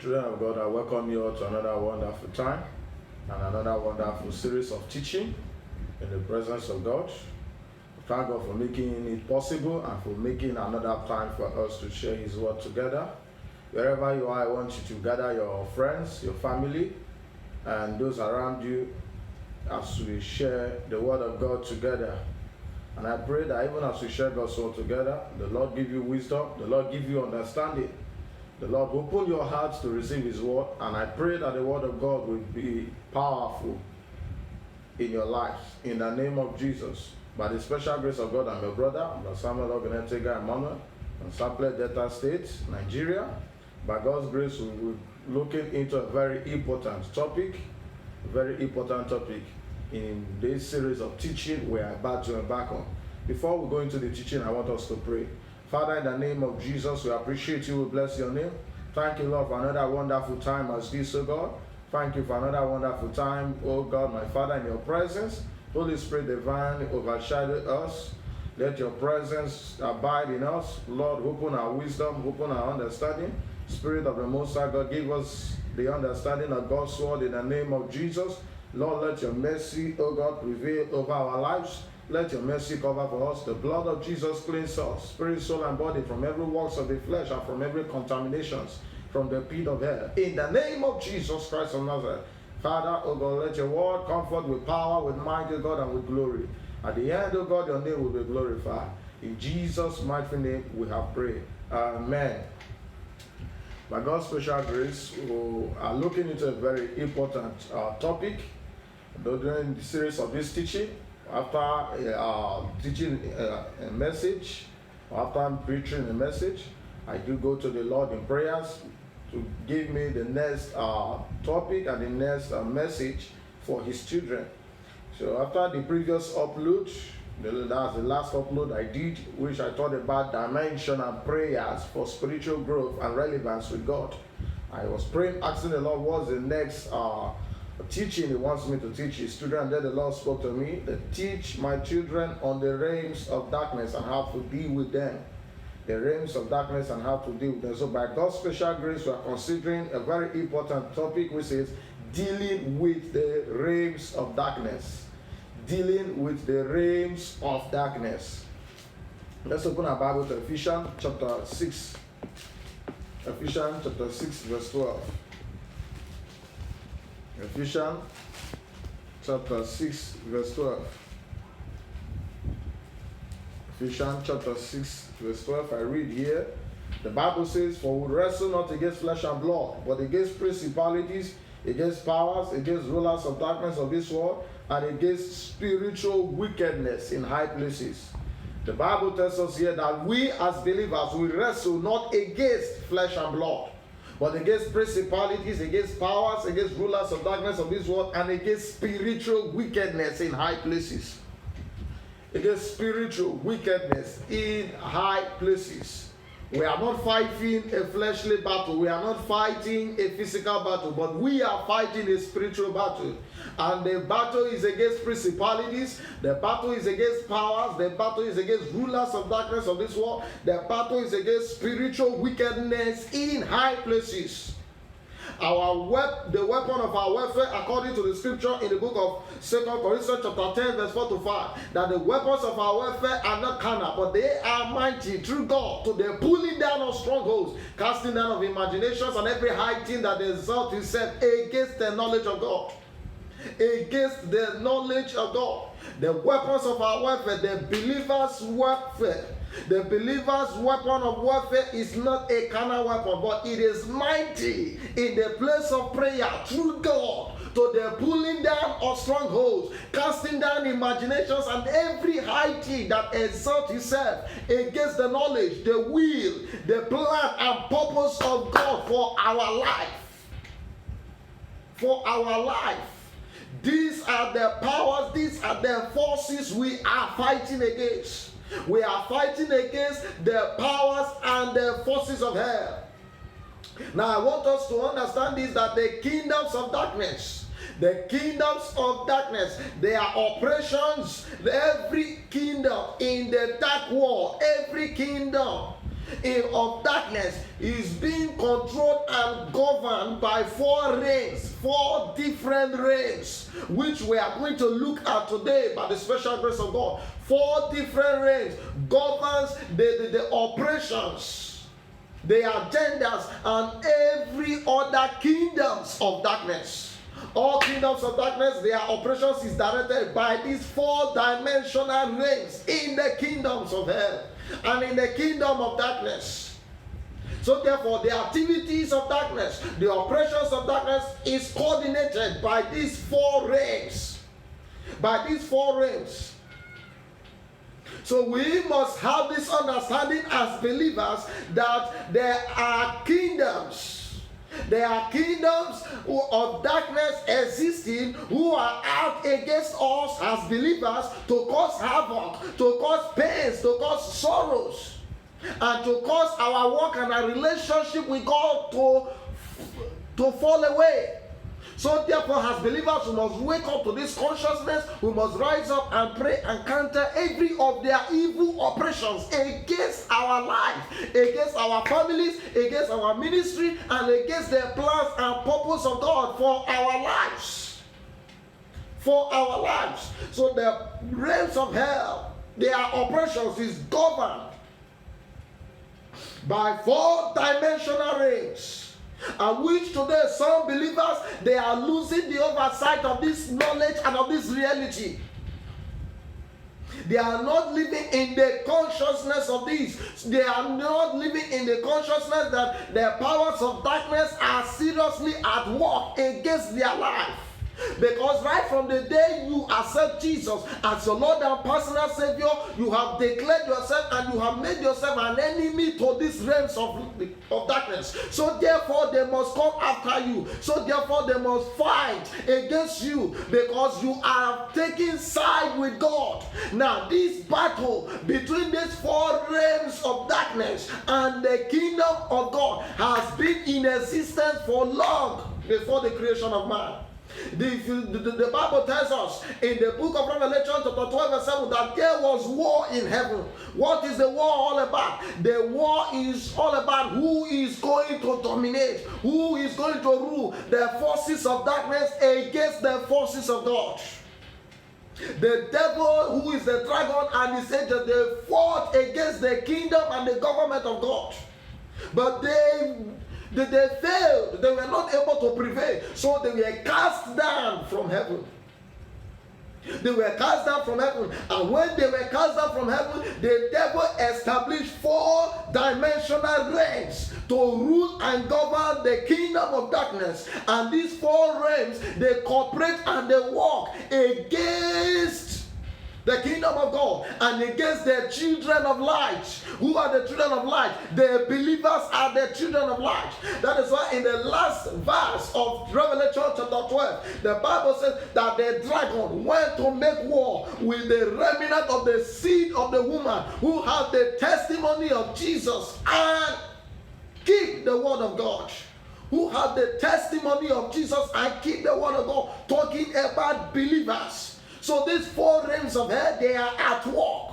Children of God, I welcome you all to another wonderful time and another wonderful series of teaching in the presence of God. Thank God for making it possible and for making another time for us to share His word together. Wherever you are, I want you to gather your friends, your family, and those around you as we share the word of God together. And I pray that even as we share God's word together, the Lord give you wisdom, the Lord give you understanding. The Lord open your hearts to receive His word, and I pray that the word of God will be powerful in your lives. In the name of Jesus, by the special grace of God, I'm your brother, Samuel Ogunetega Emmanuel, from Sample Delta State, Nigeria. By God's grace, we will be looking into a very important topic in this series of teaching we are about to embark on. Before we go into the teaching, I want us to pray. Father, in the name of Jesus, we appreciate you, we bless your name. Thank you, Lord, for another wonderful time as this, oh God. Thank you for another wonderful time, oh God, my Father, in your presence. Holy Spirit divine, overshadow us. Let your presence abide in us. Lord, open our wisdom, open our understanding. Spirit of the Most High God, give us the understanding of God's word in the name of Jesus. Lord, let your mercy, oh God, prevail over our lives. Let your mercy cover for us. The blood of Jesus cleanse us, spirit, soul, and body from every works of the flesh and from every contaminations from the pit of hell. In the name of Jesus Christ of Nazareth. Father, oh God, let your word comfort with power, with might, oh God, and with glory. At the end, oh God, your name will be glorified. In Jesus' mighty name we have prayed. Amen. By God's special grace, we are looking into a very important topic during the series of this teaching. After teaching a message, after I'm preaching a message, I do go to the Lord in prayers to give me the next topic and the next message for His children. So after the previous upload, that's the last upload I did, which I taught about dimensional prayers for spiritual growth and relevance with God. I was praying, asking the Lord, what's the next teaching He wants me to teach His children. And then the Lord spoke to me to teach my children on the realms of darkness and how to deal with them. The realms of darkness and how to deal with them. So by God's special grace, we are considering a very important topic, which is dealing with the realms of darkness. Dealing with the realms of darkness. Let's open our Bible to Ephesians chapter 6. Ephesians chapter 6 verse 12. Ephesians chapter 6 verse 12. Ephesians chapter 6 verse 12. I read here. The Bible says, for we wrestle not against flesh and blood, but against principalities, against powers, against rulers of darkness of this world, and against spiritual wickedness in high places. The Bible tells us here that we as believers, we wrestle not against flesh and blood, but against principalities, against powers, against rulers of darkness of this world, and against spiritual wickedness in high places. Against spiritual wickedness in high places. We are not fighting a fleshly battle. We are not fighting a physical battle, but we are fighting a spiritual battle. And the battle is against principalities. The battle is against powers. The battle is against rulers of darkness of this world. The battle is against spiritual wickedness in high places. The weapon of our warfare, according to the scripture in the book of 2 Corinthians chapter 10 verse 4 to 5, that the weapons of our warfare are not carnal, but they are mighty through God to the pulling down of strongholds, casting down of imaginations and every high thing that exalts itself against the knowledge of God. Against the knowledge of God. The weapons of our warfare, the believer's warfare. The believer's weapon of warfare is not a carnal weapon, but it is mighty in the place of prayer through God to the pulling down of strongholds, casting down imaginations and every high thing that exalts itself against the knowledge, the will, the plan and purpose of God for our life. For our life. These are the powers, these are the forces we are fighting against. We are fighting against the powers and the forces of hell. Now I want us to understand this, that the kingdoms of darkness, their operations, every kingdom in the dark world, every kingdom of darkness is being controlled and governed by 4 reigns, 4 different reigns, which we are going to look at today by the special grace of God. 4 different reigns governs the operations, the agendas, and every other kingdoms of darkness. All kingdoms of darkness, their operations is directed by these 4-dimensional reigns in the kingdoms of hell and in the kingdom of darkness. So therefore, the activities of darkness, the operations of darkness is coordinated by these 4 reigns. By these 4 reigns. So we must have this understanding as believers that there are kingdoms. There are kingdoms of darkness existing who are out against us as believers to cause havoc, to cause pains, to cause sorrows, and to cause our work and our relationship with God to fall away. So therefore, as believers, we must wake up to this consciousness. We must rise up and pray and counter every of their evil operations against our life, against our families, against our ministry, and against the plans and purpose of God for our lives. For our lives. So the realms of hell, their operations is governed by 4-dimensional reigns. And which today some believers, they are losing the oversight of this knowledge and of this reality. They are not living in the consciousness of this. They are not living in the consciousness that the powers of darkness are seriously at work against their life. Because right from the day you accept Jesus as your Lord and personal Savior, you have declared yourself and you have made yourself an enemy to these realms of darkness. So therefore they must come after you. So therefore they must fight against you because you are taking side with God. Now this battle between these 4 realms of darkness and the kingdom of God has been in existence for long before the creation of man. The Bible tells us in the book of Revelation chapter 12 verse 7 that there was war in heaven. What is the war all about? The war is all about who is going to dominate, who is going to rule the forces of darkness against the forces of God. The devil, who is the dragon, and his angels, they fought against the kingdom and the government of God. But they failed. They were not able to prevail. So they were cast down from heaven. They were cast down from heaven. And when they were cast down from heaven, the devil established 4-dimensional reigns to rule and govern the kingdom of darkness. And these 4 reigns, they cooperate and they work against the kingdom of God and against the children of light. Who are the children of light? The believers are the children of light. That is why in the last verse of Revelation chapter 12, the Bible says that the dragon went to make war with the remnant of the seed of the woman who have the testimony of Jesus and keep the word of God. Who have the testimony of Jesus and keep the word of God, talking about believers. So these 4 realms of hell, they are at work.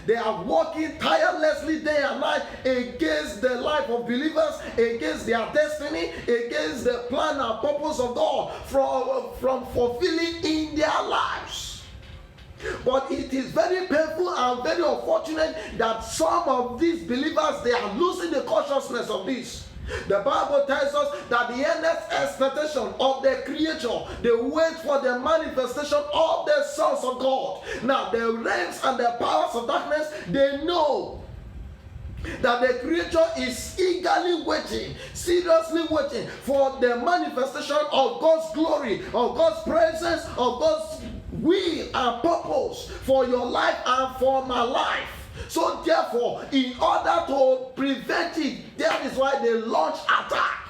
They are working tirelessly day and night against the life of believers, against their destiny, against the plan and purpose of God from fulfilling in their lives. But it is very painful and very unfortunate that some of these believers, they are losing the consciousness of this. The Bible tells us that the earnest expectation of the creature, they wait for the manifestation of the sons of God. Now the realms and the powers of darkness, they know that the creature is eagerly waiting, seriously waiting for the manifestation of God's glory, of God's presence, of God's will and purpose for your life and for my life. So therefore, in order to prevent it, that is why they launch attack.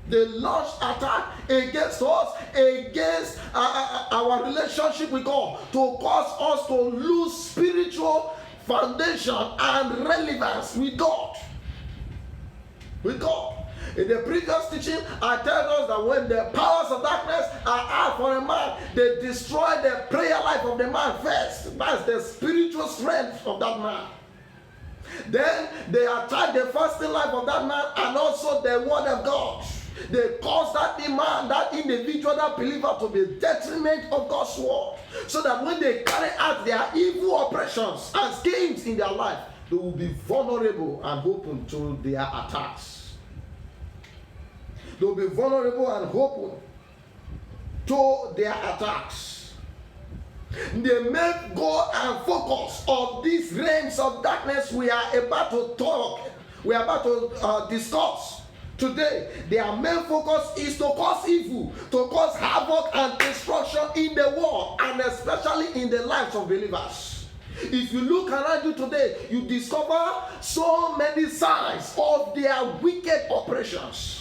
They launch attack against us, against our relationship with God, to cause us to lose spiritual foundation and relevance with God. With God. In the previous teaching, I told us that when the powers of darkness are out for a man, they destroy the prayer life of the man first. That's the spiritual strength of that man. Then they attack the fasting life of that man and also the word of God. They cause that man, that individual, that believer to be detriment of God's word. So that when they carry out their evil operations and schemes in their life, they will be vulnerable and open to their attacks. They will be vulnerable and open to their attacks. The main goal and focus of these realms of darkness we are about to talk, we are about to discuss today, their main focus is to cause evil, to cause havoc and destruction in the world, and especially in the lives of believers. If you look around you today, you discover so many signs of their wicked operations.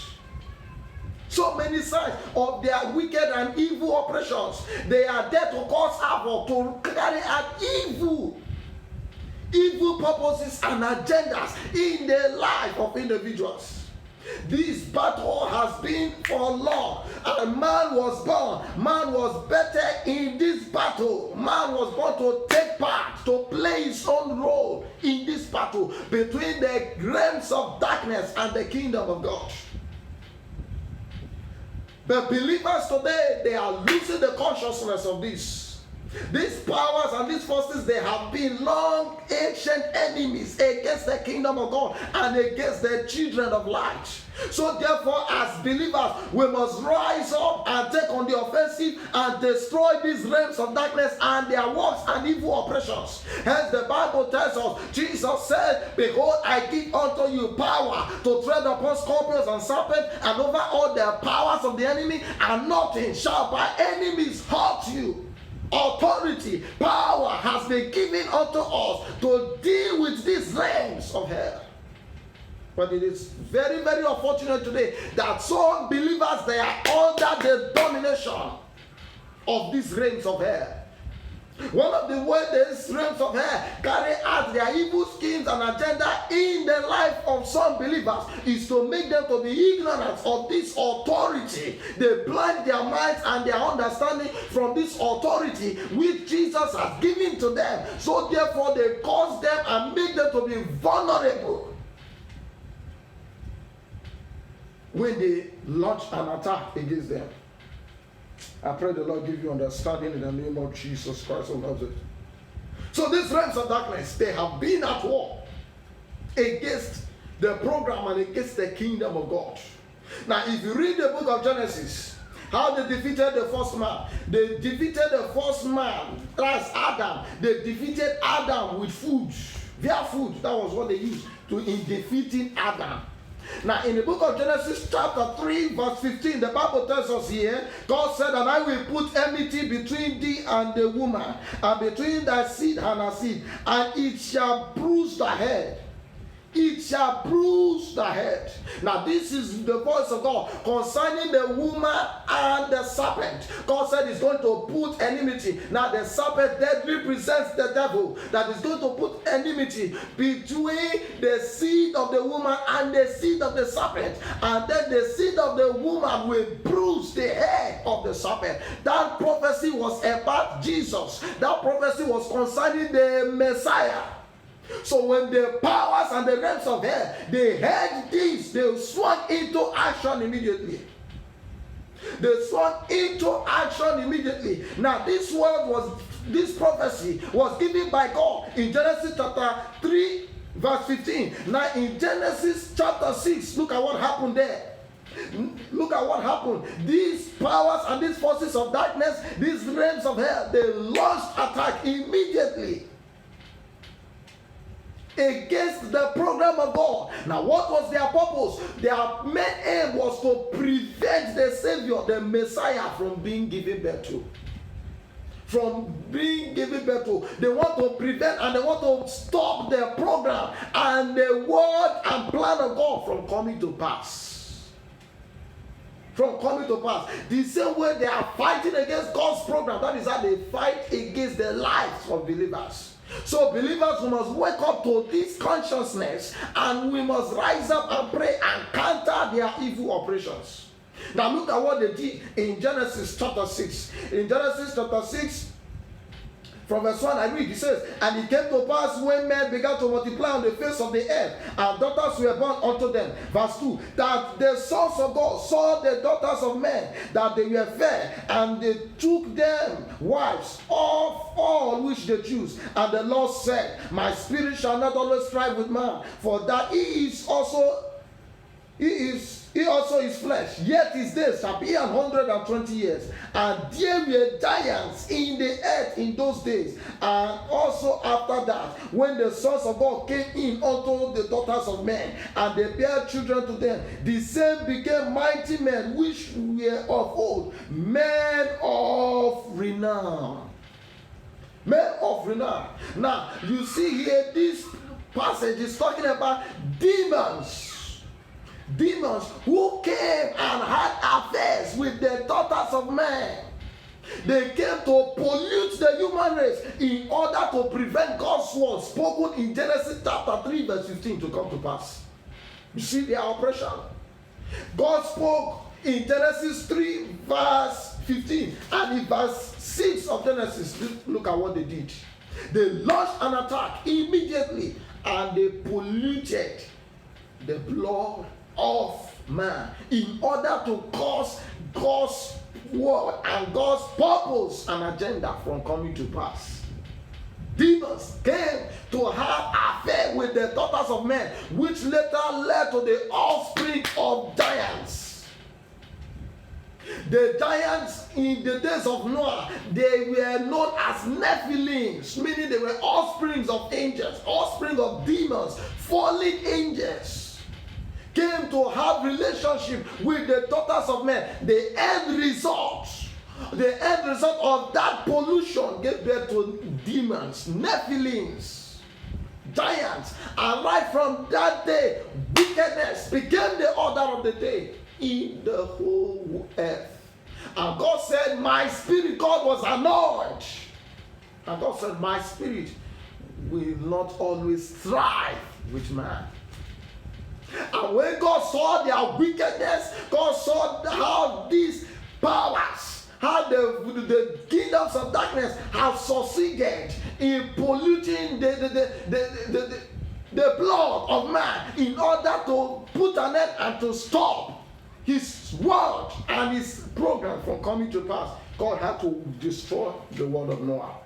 So many signs of their wicked and evil operations. They are there to cause havoc, to carry out evil purposes and agendas in the life of individuals. This battle has been for long, and man was better in this battle. Man was born to take part, to play his own role in this battle between the realms of darkness and the kingdom of God. But believers today, they are losing the consciousness of this. These powers and these forces, they have been long ancient enemies against the kingdom of God and against the children of light. So therefore, as believers, we must rise up and take on the offensive and destroy these realms of darkness and their works and evil operations. Hence the Bible tells us, Jesus said, behold, I give unto you power to tread upon scorpions and serpents and over all the powers of the enemy, and nothing shall by any means hurt you. Authority, power has been given unto us to deal with these realms of hell. But it is very, very unfortunate today that some believers, they are under the domination of these realms of hell. One of the ways these realms of hell carry out their evil schemes and agenda in the life of some believers is to make them to be ignorant of this authority. They blind their minds and their understanding from this authority which Jesus has given to them. So therefore they cause them and make them to be vulnerable when they launch an attack against them. I pray the Lord give you understanding in the name of Jesus Christ of Nazareth. So these realms of darkness, they have been at war against the program and against the kingdom of God. Now, if you read the book of Genesis, how they defeated the first man. They defeated the first man, that's Adam. They defeated Adam with food. Their food, that was what they used in defeating Adam. Now, in the book of Genesis chapter 3 verse 15, the Bible tells us here, God said, and I will put enmity between thee and the woman, and between thy seed and her seed, and it shall bruise the head. It shall bruise the head. Now, this is the voice of God concerning the woman and the serpent. God said he's going to put enmity. Now, the serpent that represents the devil, that is going to put enmity between the seed of the woman and the seed of the serpent. And then the seed of the woman will bruise the head of the serpent. That prophecy was about Jesus. That prophecy was concerning the Messiah. So when the powers and the realms of hell, they heard this, they swung into action immediately. They swung into action immediately. Now this prophecy was given by God in Genesis chapter 3 verse 15. Now in Genesis chapter 6, look at what happened there. Look at what happened. These powers and these forces of darkness, these realms of hell, they launched attack immediately against the program of God. Now, what was their purpose? Their main aim was to prevent the Savior, the Messiah, from being given birth to. From being given birth to. They want to prevent and they want to stop the program and the word and plan of God from coming to pass. From coming to pass. The same way they are fighting against God's program, that is how they fight against the lives of believers. So believers, we must wake up to this consciousness and we must rise up and pray and counter their evil operations. Now look at what they did in Genesis chapter 6. In Genesis chapter 6 From verse 1 I read, it says, and it came to pass when men began to multiply on the face of the earth, and daughters were born unto them. Verse 2, that the sons of God saw the daughters of men, that they were fair, and they took them wives of all which they choose. And the Lord said, my spirit shall not always strive with man, for that he also is flesh, yet his days shall be 120 years. And there were giants in the earth in those days, and also after that, when the sons of God came in unto the daughters of men, and they bare children to them, the same became mighty men which were of old, men of renown. Men of renown. Now, you see here, this passage is talking about demons. Demons who came and had affairs with the daughters of men. They came to pollute the human race in order to prevent God's word spoken in Genesis chapter 3 verse 15 to come to pass. You see their oppression. God spoke in Genesis 3 verse 15, and in verse 6 of Genesis, look at what they did. They launched an attack immediately, and they polluted the blood of man in order to cause God's word and God's purpose and agenda from coming to pass. Demons came to have affair with the daughters of men, which later led to the offspring of giants. The giants in the days of Noah, they were known as Nephilims, meaning they were offsprings of angels, offspring of demons, fallen angels. Came to have relationship with the daughters of men. The end result of that pollution gave birth to demons, Nephilims, giants. And right from that day, wickedness became the order of the day in the whole earth. And God said, my spirit, God was annoyed. And God said, my spirit will not always strive with man. And when God saw their wickedness, God saw how these powers, how the kingdoms of darkness have succeeded in polluting the blood of man in order to put an end and to stop his word and his program from coming to pass. God had to destroy the word of Noah.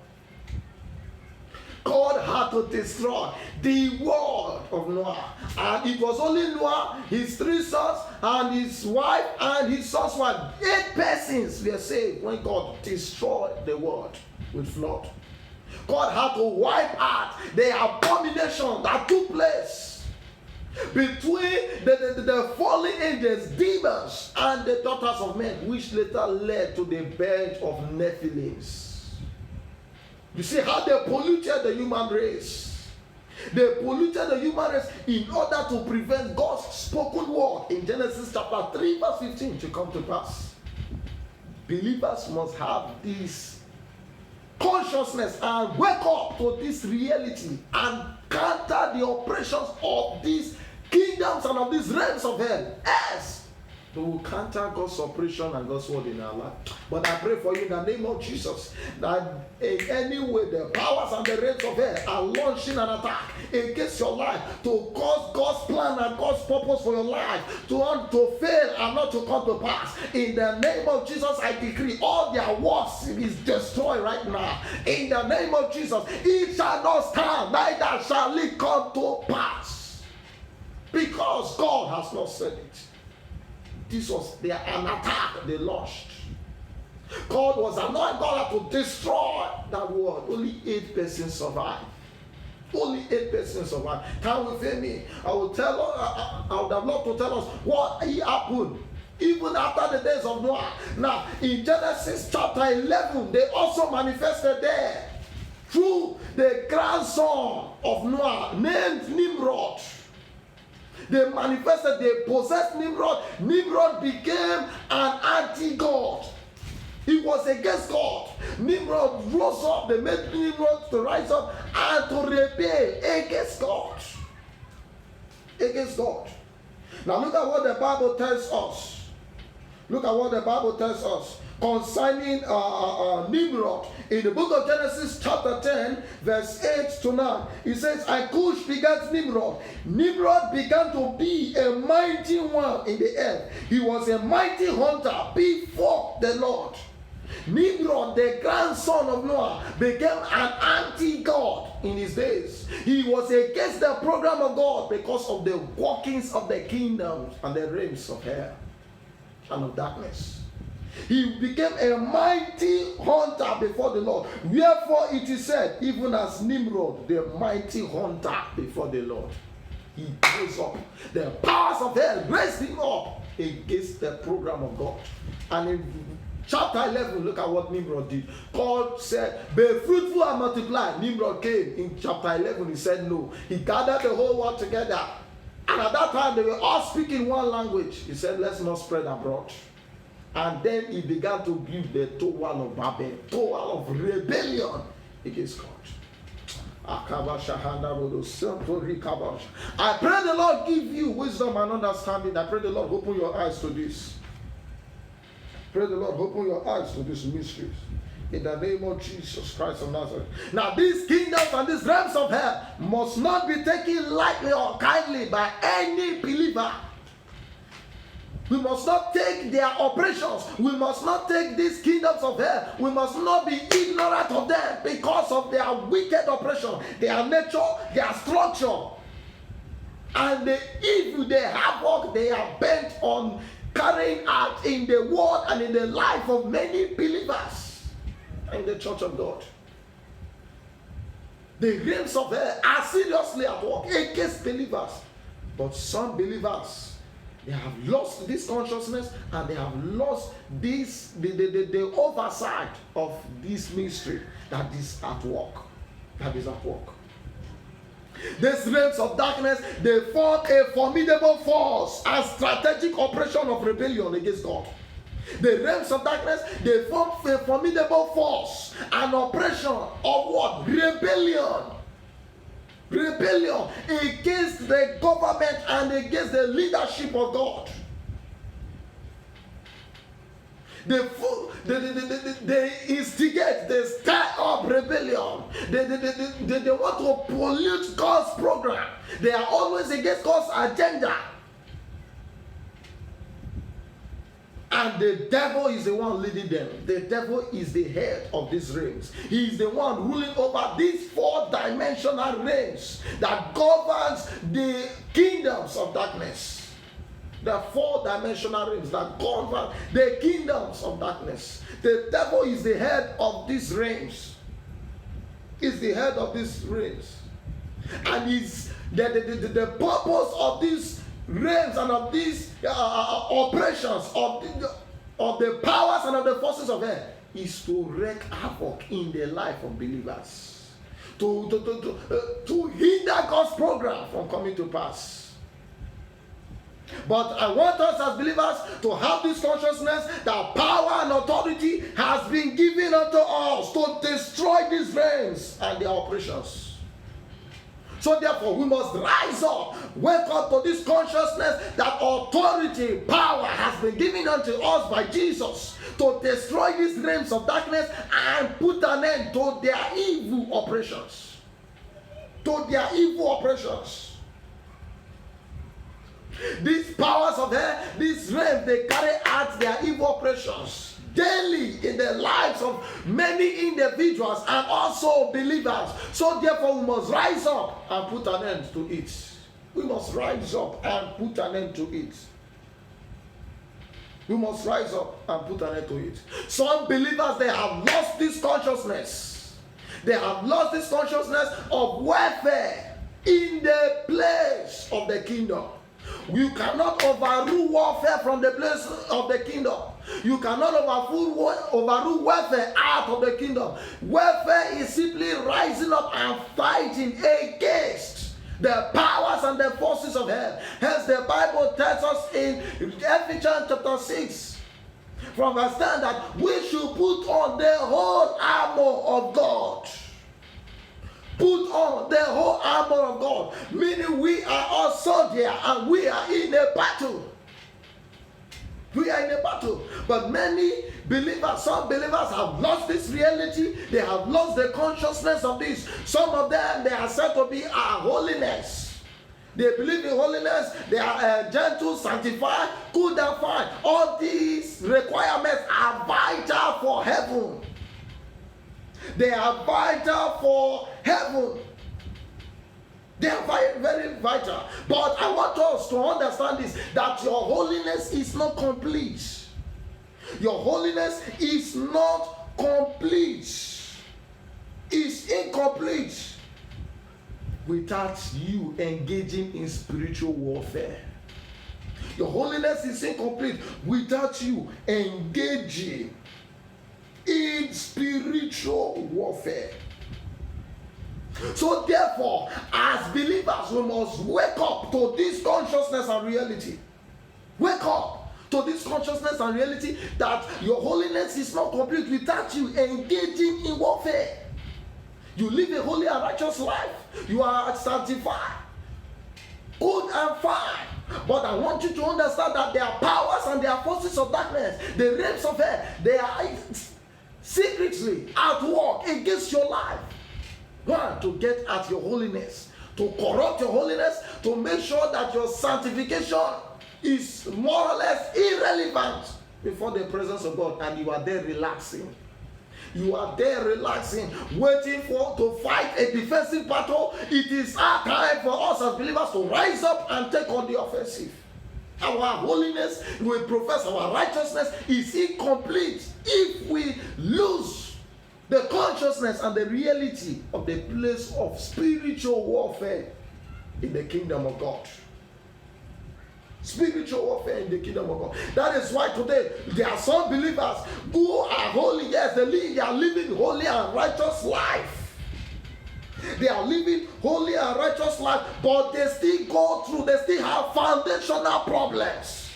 God had to destroy the word of Noah. And it was only Noah, his 3 sons, and his wife, and his son's wife. 8 persons were saved when God destroyed the world with flood. God had to wipe out the abomination that took place between the fallen angels, demons, and the daughters of men, which later led to the birth of Nephilims. You see how they polluted the human race. They polluted the human race in order to prevent God's spoken word in Genesis chapter 3 verse 15 to come to pass. Believers must have this consciousness and wake up to this reality and counter the oppressions of these kingdoms and of these realms of hell. As they will counter God's oppression and God's word in our life. But I pray for you in the name of Jesus that in any way the powers and the realms of hell are launching an attack against your life to cause God's plan and God's purpose for your life to fail and not to come to pass. In the name of Jesus, I decree all their works is destroyed right now. In the name of Jesus, it shall not stand, neither shall it come to pass. Because God has not said it. This was an attack they launched. God was anointed. God had to destroy that world. Only 8 persons survived. Only 8 persons survived. Can we fail me? I would have loved to tell us what happened even after the days of Noah. Now, in Genesis chapter 11, they also manifested there through the grandson of Noah named Nimrod. They manifested, they possessed Nimrod. Nimrod became an anti-God. He was against God. Nimrod rose up. They made Nimrod to rise up and to rebel against God. Against God. Now look at what the Bible tells us. Look at what the Bible tells us concerning Nimrod. In the book of Genesis chapter 10 verse 8 to 9, it says, and Cush begat Nimrod. Nimrod began to be a mighty one in the earth. He was a mighty hunter before the Lord. Nimrod, the grandson of Noah, became an anti-God in his days. He was against the program of God because of the workings of the kingdoms and the realms of hell and of darkness. He became a mighty hunter before the Lord. Wherefore it is said, even as Nimrod, the mighty hunter before the Lord, he rose up. The powers of hell raised him up against the program of God. And in chapter 11, look at what Nimrod did. God said, be fruitful and multiply. Nimrod came. In chapter 11, he said no. He gathered the whole world together. And at that time, they were all speaking one language. He said, let's not spread abroad. And then he began to build the Tower of Babel, Tower of rebellion against God. I pray the Lord give you wisdom and understanding. I pray the Lord open your eyes to this. Pray the Lord open your eyes to these mysteries. In the name of Jesus Christ of Nazareth. Now these kingdoms and these realms of hell must not be taken lightly or kindly by any believer. We must not take their operations. We must not take these kingdoms of hell. We must not be ignorant of them because of their wicked operation, their nature, their structure, and the evil they have work they are bent on carrying out in the world and in the life of many believers in the church of God. The realms of hell are seriously at work against believers, but some believers, they have lost this consciousness and they have lost this the oversight of this mystery that is at work. That is at work. These realms of darkness, they form a formidable force and strategic operation of rebellion against God. The realms of darkness, they form a formidable force and operation of what? Rebellion. Rebellion against the government and against the leadership of God. They instigate, they stir up rebellion. They want to pollute God's program. They are always against God's agenda. And the devil is the one leading them. The devil is the head of these realms. He is the one ruling over these four-dimensional realms that governs the kingdoms of darkness. The four-dimensional realms that govern the kingdoms of darkness. The devil is the head of these realms. Is the head of these realms. And is the purpose of these realms and of these operations of the powers and of the forces of hell is to wreak havoc in the life of believers, to hinder God's program from coming to pass. But I want us as believers to have this consciousness that power and authority has been given unto us to destroy these realms and their operations. So therefore, we must rise up, wake up to this consciousness that authority, power has been given unto us by Jesus to destroy these realms of darkness and put an end to their evil operations. To their evil operations. These powers of hell, these realms, they carry out their evil operations daily in the lives of many individuals and also believers. So therefore we must rise up and put an end to it. We must rise up and put an end to it. We must rise up and put an end to it. Some believers, they have lost this consciousness. They have lost this consciousness of warfare in the place of the kingdom. You cannot overrule warfare from the place of the kingdom. You cannot overrule warfare out of the kingdom. Warfare is simply rising up and fighting against the powers and the forces of hell. Hence the Bible tells us in Ephesians chapter 6 from verse 10 that we should put on the whole armor of God. Put on the whole armor of God, meaning we are all soldiers and we are in a battle. We are in a battle. But many believers, some believers have lost this reality. They have lost the consciousness of this. Some of them, they are said to be our holiness. They believe in holiness. They are gentle, sanctified, good and fine. All these requirements are vital for heaven. They are vital for heaven. They are very, very vital. But I want us to understand this, that your holiness is not complete. Your holiness is not complete. It's incomplete without you engaging in spiritual warfare. Your holiness is incomplete without you engaging in spiritual warfare. So therefore, as believers, we must wake up to this consciousness and reality. Wake up to this consciousness and reality that your holiness is not complete without you engaging in warfare. You live a holy and righteous life. You are sanctified, good and fine. But I want you to understand that there are powers and there are forces of darkness, the realms of hell, they are secretly at work against your life. One, to get at your holiness, to corrupt your holiness, to make sure that your sanctification is more or less irrelevant before the presence of God, and you are there relaxing. You are there relaxing, waiting to fight a defensive battle. It is our time for us as believers to rise up and take on the offensive. Our holiness, we profess our righteousness, is incomplete if we lose the consciousness and the reality of the place of spiritual warfare in the kingdom of God. Spiritual warfare in the kingdom of God. That is why today there are some believers who are holy. Yes, they are living holy and righteous life. They are living holy and righteous life, but they still have foundational problems.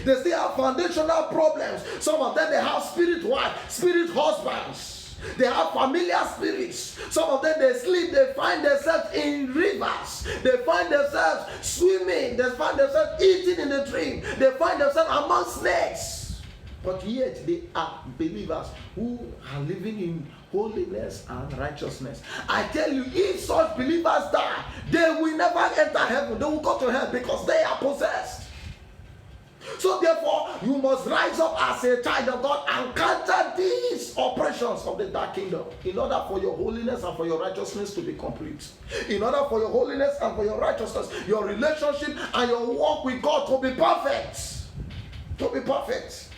They still have foundational problems. Some of them, they have spirit wives, spirit husbands. They have familiar spirits. Some of them, they sleep. They find themselves in rivers. They find themselves swimming. They find themselves eating in the dream. They find themselves among snakes. But yet, they are believers who are living in holiness and righteousness. I tell you, if such believers die, they will never enter heaven. They will go to hell because they are possessed. So therefore, you must rise up as a child of God and counter these oppressions of the dark kingdom in order for your holiness and for your righteousness to be complete. In order for your holiness and for your righteousness, your relationship and your walk with God to be perfect. To be perfect.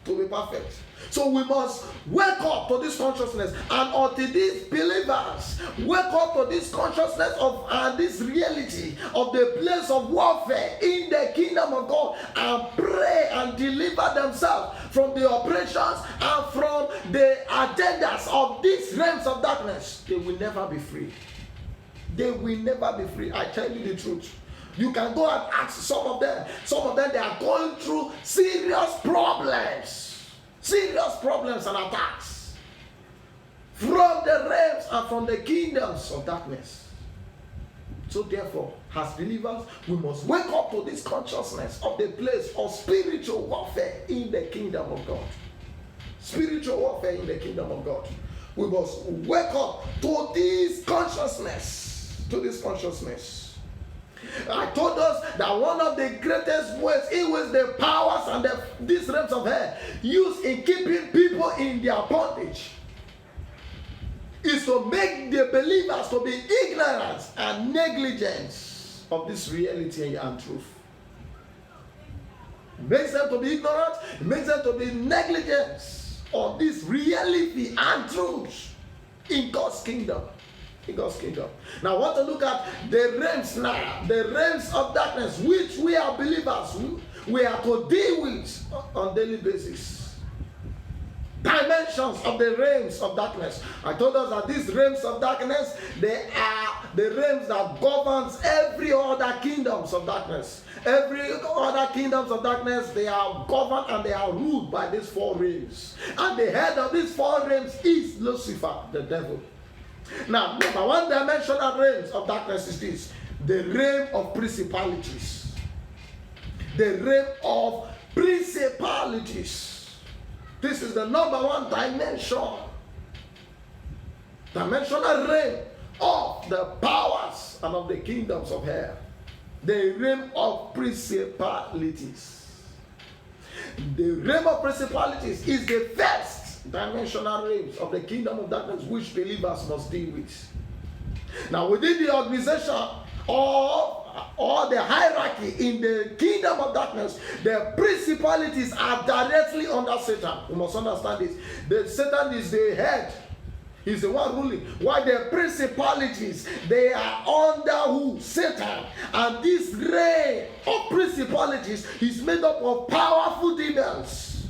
To be perfect. So we must wake up to this consciousness, and until these believers wake up to this consciousness of and this reality of the place of warfare in the kingdom of God, and pray and deliver themselves from the oppressions and from the agendas of these realms of darkness, they will never be free. They will never be free. I tell you the truth. You can go and ask some of them. Some of them, they are going through serious problems. Serious problems and attacks from the realms and from the kingdoms of darkness. So therefore, as believers, we must wake up to this consciousness of the place of spiritual warfare in the kingdom of God. Spiritual warfare in the kingdom of God. We must wake up to this consciousness. To this consciousness. I told us that one of the greatest ways in which the powers and these realms of hell use in keeping people in their bondage is to make the believers to be ignorant and negligent of this reality and truth. It makes them to be ignorant, it makes them to be negligent of this reality and truth in God's kingdom. In God's kingdom. Now I want to look at the realms now, the realms of darkness, which we are believers, we are to deal with on a daily basis. Dimensions of the realms of darkness. I told us that these realms of darkness, they are the realms that governs every other kingdoms of darkness. Every other kingdoms of darkness, they are governed and they are ruled by these four realms. And the head of these four realms is Lucifer, the devil. Now, number one dimensional realms of darkness is this: the realm of principalities. the realm of principalities. This is the number one dimensional realm of the powers and of the kingdoms of hell. The realm of principalities. The realm of principalities is the first dimensional realms of the kingdom of darkness which believers must deal with. Now, within the organization or the hierarchy in the kingdom of darkness, the principalities are directly under Satan. You must understand this. Satan is the head. He's the one ruling. While the principalities, they are under who? Satan. And this reign of principalities is made up of powerful demons.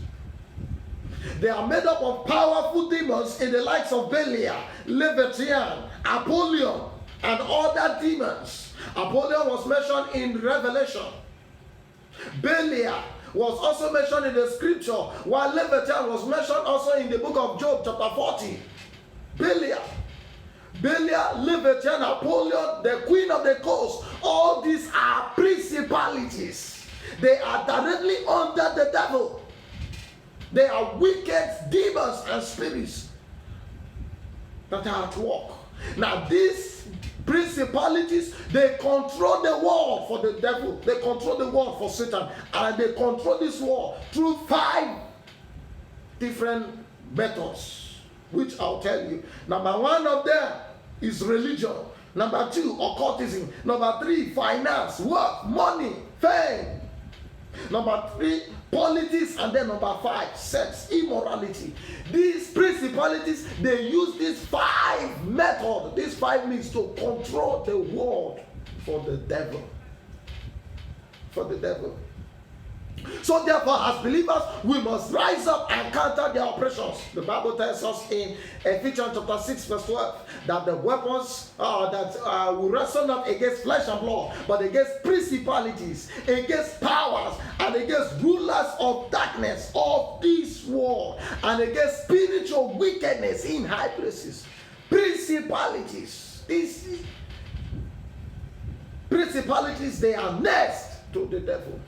They are made up of powerful demons in the likes of Belial, Leviathan, Apollyon, and other demons. Apollyon was mentioned in Revelation. Belial was also mentioned in the scripture, while Leviathan was mentioned also in the book of Job, chapter 40. Belial, Leviathan, Apollyon, the queen of the coast, all these are principalities. They are directly under the devil. They are wicked demons and spirits that are at work. Now these principalities, they control the world for the devil. They control the world for Satan. And they control this world through 5 different methods, which I'll tell you. Number 1 of them is religion. Number 2, occultism. Number 3, finance, work, money, fame. Number 3, politics. And then number 5, sex, immorality. These principalities, they use these 5 methods, these 5 means to control the world for the devil. For the devil. So therefore, as believers, we must rise up and counter their oppressions. The Bible tells us in Ephesians chapter 6 verse 12 that the weapons that we wrestle not against flesh and blood, but against principalities, against powers, and against rulers of darkness of this world, and against spiritual wickedness in high places. Principalities. These principalities, they are next to the devil.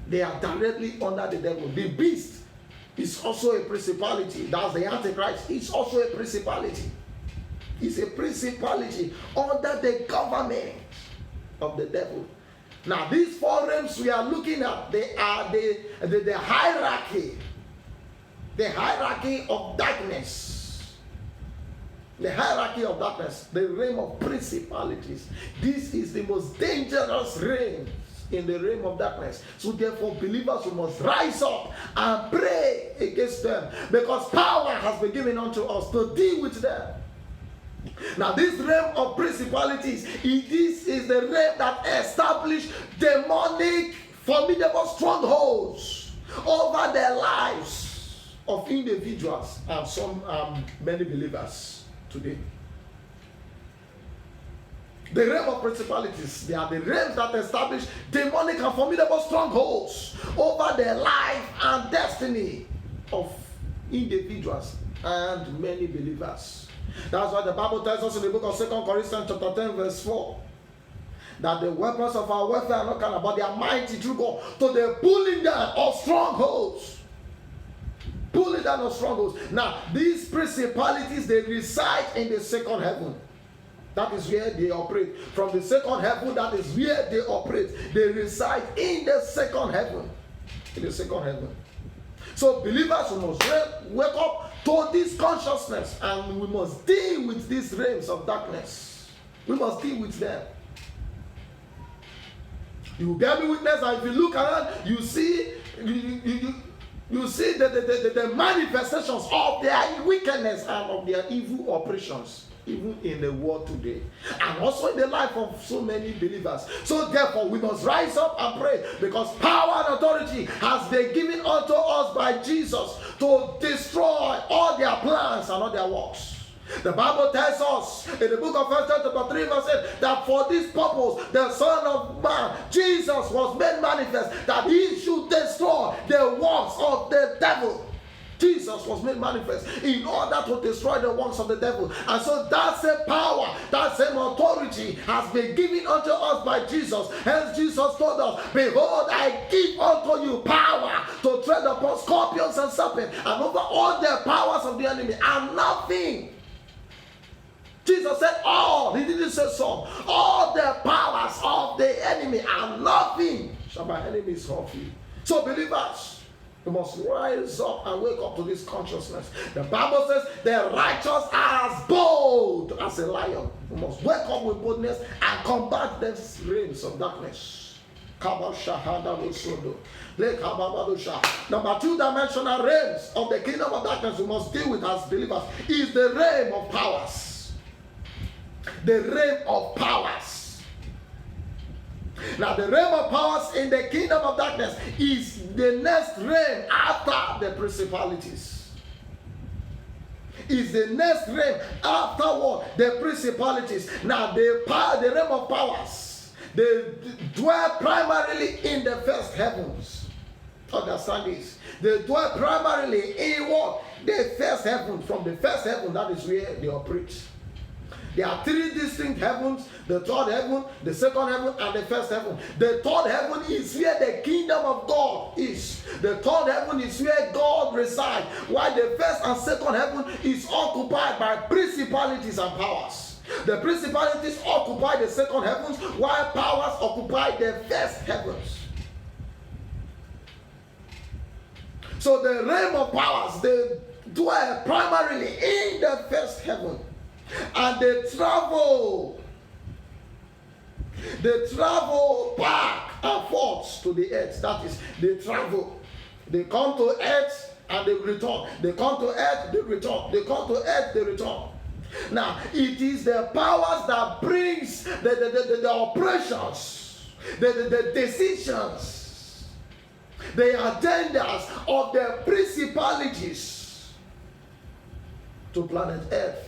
They are directly under the devil. The beast is also a principality. That's the Antichrist. It's also a principality. It's a principality under the government of the devil. Now, these 4 realms we are looking at, they are the hierarchy. The hierarchy of darkness. The hierarchy of darkness. The realm of principalities. This is the most dangerous realm in the realm of darkness. So therefore, believers, we must rise up and pray against them, because power has been given unto us to deal with them. Now, this realm of principalities, this is the realm that established demonic, formidable strongholds over the lives of individuals and many believers today. The realm of principalities, they are the realms that establish demonic and formidable strongholds over the life and destiny of individuals and many believers. That's why the Bible tells us in the book of 2 Corinthians chapter 10 verse 4 that the weapons of our warfare are not carnal, but they are mighty through God to the pulling down of strongholds. Pulling down of strongholds. Now, these principalities, they reside in the second heaven. That is where they operate. From the second heaven, that is where they operate. They reside in the second heaven. In the second heaven. So believers, we must wake up to this consciousness, and we must deal with these realms of darkness. We must deal with them. You will bear me witness, and if you look around, you see you see the manifestations of their wickedness and of their evil operations, even in the world today, and also in the life of so many believers. So therefore, we must rise up and pray, because power and authority has been given unto us by Jesus to destroy all their plans and all their works. The Bible tells us in the book of 1 John chapter 3 verse 8 that for this purpose the Son of Man, Jesus, was made manifest, that he should destroy the works of the devil. Jesus was made manifest in order to destroy the works of the devil. And so that same power, that same authority has been given unto us by Jesus. Hence Jesus told us, behold, I give unto you power to tread upon scorpions and serpents and over all the powers of the enemy, and nothing. Jesus said all. He didn't say some. All the powers of the enemy, and nothing shall my enemies hurt you. So believers, you must rise up and wake up to this consciousness. The Bible says the righteous are as bold as a lion. You must wake up with boldness and combat these realms of darkness. Number 2-dimensional realms of the kingdom of darkness we must deal with as believers is the realm of powers. The realm of powers. Now, the realm of powers in the kingdom of darkness is the next realm after the principalities. Is the next realm after what? The principalities. Now, the realm of powers, they dwell primarily in the first heavens. Understand this. They dwell primarily in what? The first heaven. From the first heaven, that is where they operate. There are 3 distinct heavens: the third heaven, the second heaven, and the first heaven. The third heaven is where the kingdom of God is. The third heaven is where God resides, while the first and second heaven is occupied by principalities and powers. The principalities occupy the second heavens, while powers occupy the first heavens. So the realm of powers, they dwell primarily in the first heaven. And they travel back and forth to the earth. That is, they travel. They come to earth and they return. They come to earth, they return. They come to earth, they return. Now, it is the powers that brings the operations, the decisions, the agendas of the principalities to planet Earth.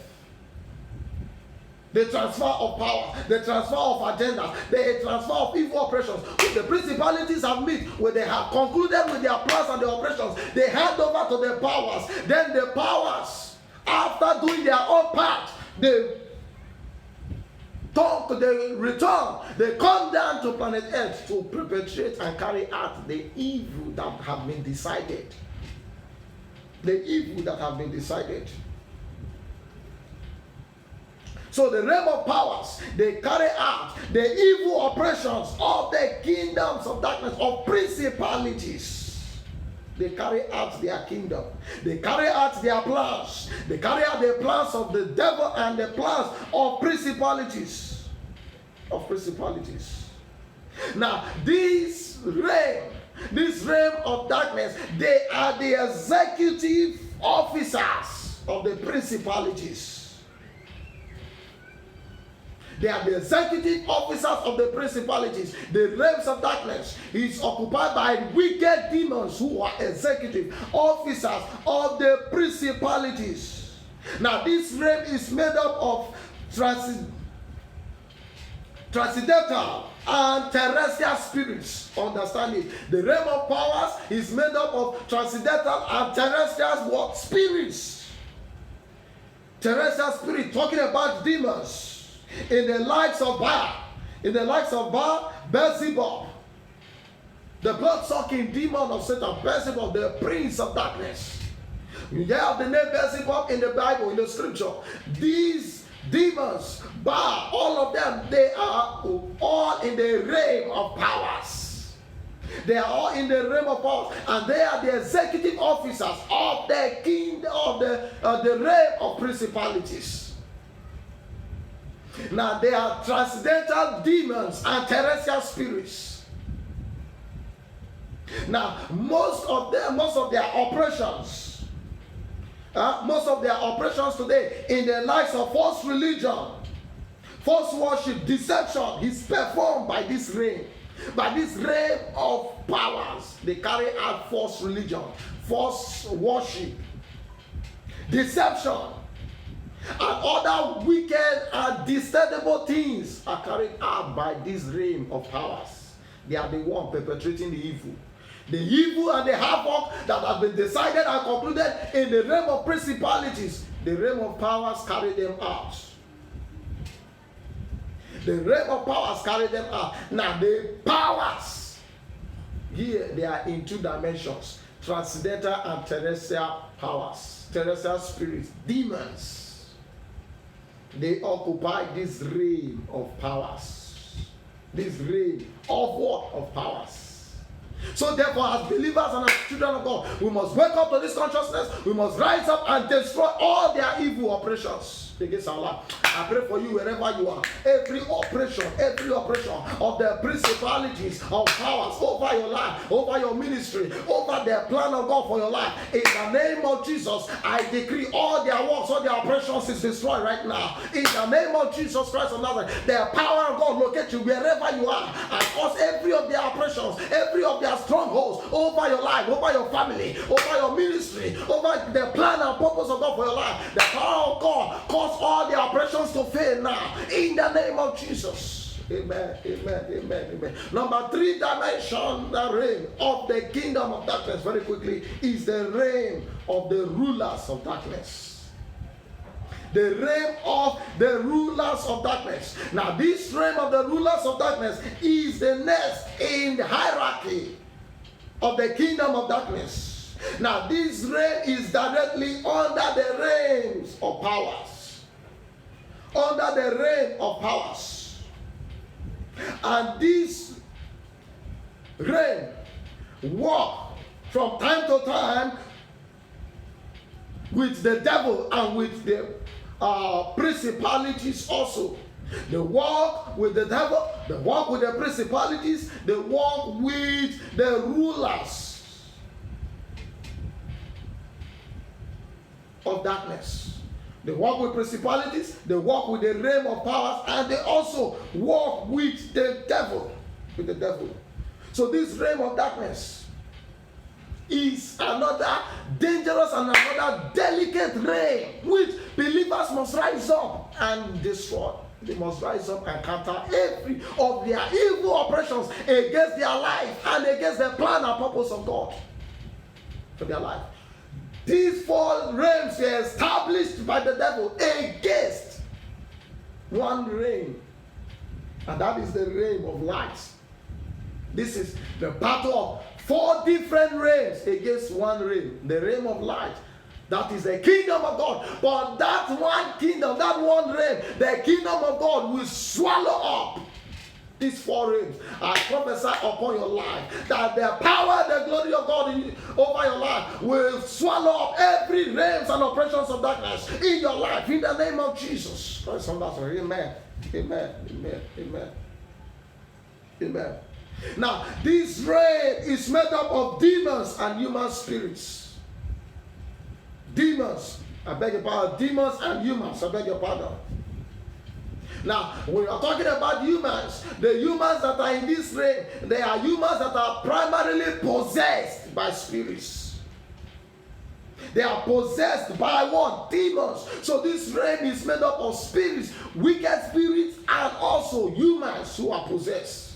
The transfer of power, the transfer of agendas, the transfer of evil operations. When the principalities have met, when they have concluded with their plans and their operations, they hand over to the powers. Then the powers, after doing their own part, they return, they come down to planet Earth to perpetrate and carry out the evil that have been decided. The evil that have been decided. So the realm of powers, they carry out the evil operations of the kingdoms of darkness, of principalities. They carry out their kingdom. They carry out their plans. They carry out the plans of the devil and the plans of principalities. Now, this realm of darkness, they are the executive officers of the principalities. They are the executive officers of the principalities. The realms of darkness is occupied by wicked demons who are executive officers of the principalities. Now, this realm is made up of transcendental and terrestrial spirits. Understand it. The realm of powers is made up of transcendental and terrestrial spirits. Terrestrial spirit, talking about demons. In the likes of Baal, Beelzebub, the blood-sucking demon of Satan, Beelzebub, the prince of darkness. You have the name Beelzebub in the Bible, in the scripture. These demons, Baal, all of them, they are all in the realm of powers. They are all in the realm of powers, and they are the executive officers of the kingdom of the realm of principalities. Now, they are transcendental demons and terrestrial spirits. Now, most of their operations today in the likes of false religion, false worship, deception is performed by this realm of powers. They carry out false religion, false worship, deception, and other wicked and detestable things are carried out by this realm of powers. They are the one perpetrating the evil. The evil and the havoc that has been decided and concluded in the realm of principalities, the realm of powers carry them out. The realm of powers carry them out. Now the powers, here they are in two dimensions: transcendental and terrestrial powers, terrestrial spirits, demons. They occupy this realm of powers. This realm of what? Of powers. So therefore, as believers and as children of God, we must wake up to this consciousness. We must rise up and destroy all their evil operations against our life. I pray for you wherever you are. Every operation of the principalities of powers over your life, over your ministry, over the plan of God for your life, in the name of Jesus, I decree all their works, all their operations is destroyed right now. In the name of Jesus Christ of Nazareth, the power of God locate you wherever you are and cause every of their operations, every of their strongholds over your life, over your family, over your ministry, over the plan and purpose of God for your life. The power of God cause all the operations to fail now in the name of Jesus. Amen, amen, amen, amen. Number 3 dimension, the reign of the kingdom of darkness, very quickly, is the reign of the rulers of darkness. The reign of the rulers of darkness. Now this reign of the rulers of darkness is the next in the hierarchy of the kingdom of darkness. Now this reign is directly under the reigns of powers. Under the reign of powers. And this reign walk from time to time with the devil and with the principalities also. They walk with the devil, they walk with the principalities, they walk with the rulers of darkness. They walk with principalities, they walk with the realm of powers, and they also walk with the devil. With the devil. So this realm of darkness is another dangerous and another delicate realm which believers must rise up and destroy. They must rise up and counter every of their evil operations against their life and against the plan and purpose of God for their life. These 4 realms were established by the devil against one realm, and that is the realm of light. This is the battle of 4 different realms against one realm, the realm of light. That is the kingdom of God. But that one kingdom, that one realm, the kingdom of God will swallow up these 4 realms. I prophesy upon your life that the power, the glory of God over your life will swallow up every realms and operations of darkness in your life in the name of Jesus. Amen. Amen. Amen. Amen. Amen. Now, this realm is made up of demons and human spirits. Demons, I beg your pardon. Demons and humans, I beg your pardon. Now, when we are talking about humans, the humans that are in this realm, they are humans that are primarily possessed by spirits. They are possessed by what? Demons. So this realm is made up of spirits, wicked spirits, and also humans who are possessed.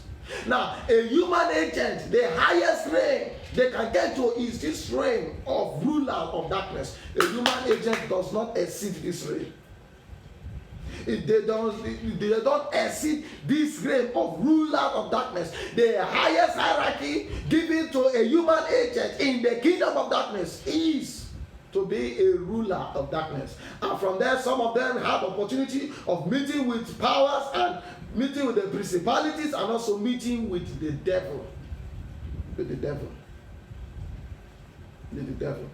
Now, a human agent, the highest realm they can get to is this realm of ruler of darkness. A human agent does not exceed this realm. They don't exceed this realm of ruler of darkness. The highest hierarchy given to a human agent in the kingdom of darkness is to be a ruler of darkness. And from there, some of them have opportunity of meeting with powers and meeting with the principalities and also meeting with the devil. With the devil. With the devil.